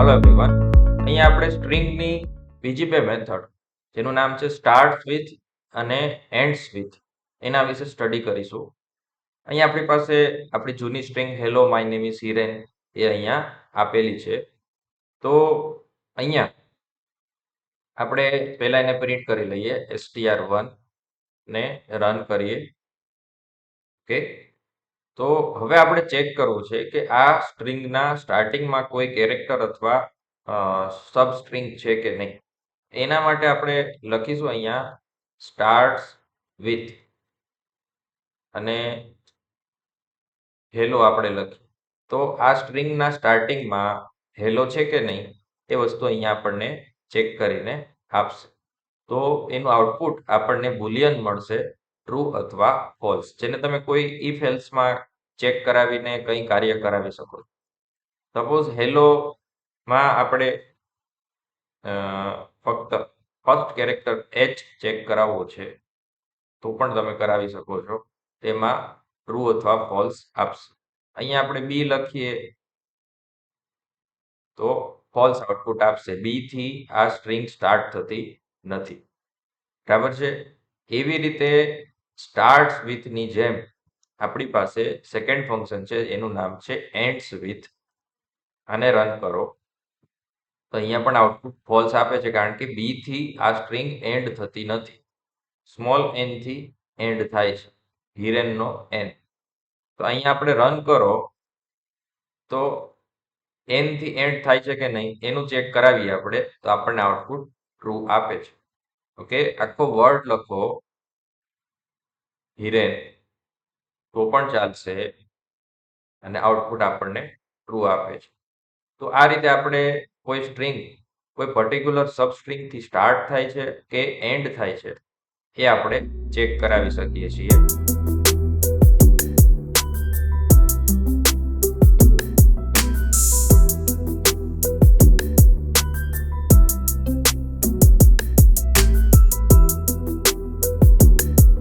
Hello everyone, અહીંયા આપણે સ્ટ્રિંગની બીજી બે મેથડ જેનું નામ છે સ્ટાર્ટ વિથ અને એન્ડ્સ વિથ એના વિશે સ્ટડી કરીશું. અહીંયા આપણી પાસે આપણી જૂની string hello my name is Hiren એ અહીંયા આપેલી છે. તો અહીંયા આપણે પહેલા એને પ્રિન્ટ કરી લઈએ, str1 ને રન કરીએ. ઓકે, તો હવે આપણે ચેક કરવું છે કે આ સ્ટ્રિંગના સ્ટાર્ટિંગમાં કોઈ કેરેક્ટર અથવા સબસ્ટ્રિંગ છે કે નહીં. એના માટે આપણે લખીશું અહીંયા સ્ટાર્ટ્સ વિથ અને હેલો આપણે લખીએ. તો આ સ્ટ્રિંગના સ્ટાર્ટિંગમાં હેલો છે કે નહીં એ વસ્તુ અહીંયા આપણને ચેક કરીને આપશે. તો એનું આઉટપુટ આપણને બુલિયન મળશે, ટ્રુ અથવા ફોલ્સ, જેને તમે કોઈ ઇફ એલ્સમાં ચેક કરાવીને કંઈ કાર્ય કરાવી શકો. સપોઝ હેલોમાં આપણે ફક્ત ફર્સ્ટ કેરેક્ટર એચ ચેક કરાવવો છે તો પણ તમે કરાવી શકો છો. તેમાં ટ્રુ અથવા ફોલ્સ આપશે. અહીંયા આપણે બી લખીએ તો ફોલ્સ આઉટપુટ આપશે. બી થી આ સ્ટ્રિંગ સ્ટાર્ટ થતી નથી. બરાબર છે. એવી રીતે સ્ટાર્ટ્સ વિથની જેમ આપણી પાસે સેકન્ડ ફંક્શન છે, એનું નામ છે એન્ડ્સ વિથ. આને રન કરો તો અહીંયા પણ આઉટપુટ ફોલ્સ આપે છે, કારણ કે બી થી આ સ્ટ્રિંગ એન્ડ થતી નથી. સ્મોલ એન થી એન્ડ થાય છે, હિરેનનો એન. તો અહીંયા આપણે રન કરો તો એન થી એન્ડ થાય છે કે નહીં એનું ચેક કરાવીએ આપણે, તો આપણને આઉટપુટ ટ્રુ આપે છે. ઓકે, આખો વર્ડ લખો હિરેન તો પણ ચાલશે અને આઉટપુટ આપણને ટ્રુ આપે છે. તો આ રીતે આપણે કોઈ સ્ટ્રિંગ કોઈ પર્ટિક્યુલર સબસ્ટ્રિંગથી સ્ટાર્ટ થાય છે કે એન્ડ થાય છે એ આપણે ચેક કરાવી શકીએ છીએ.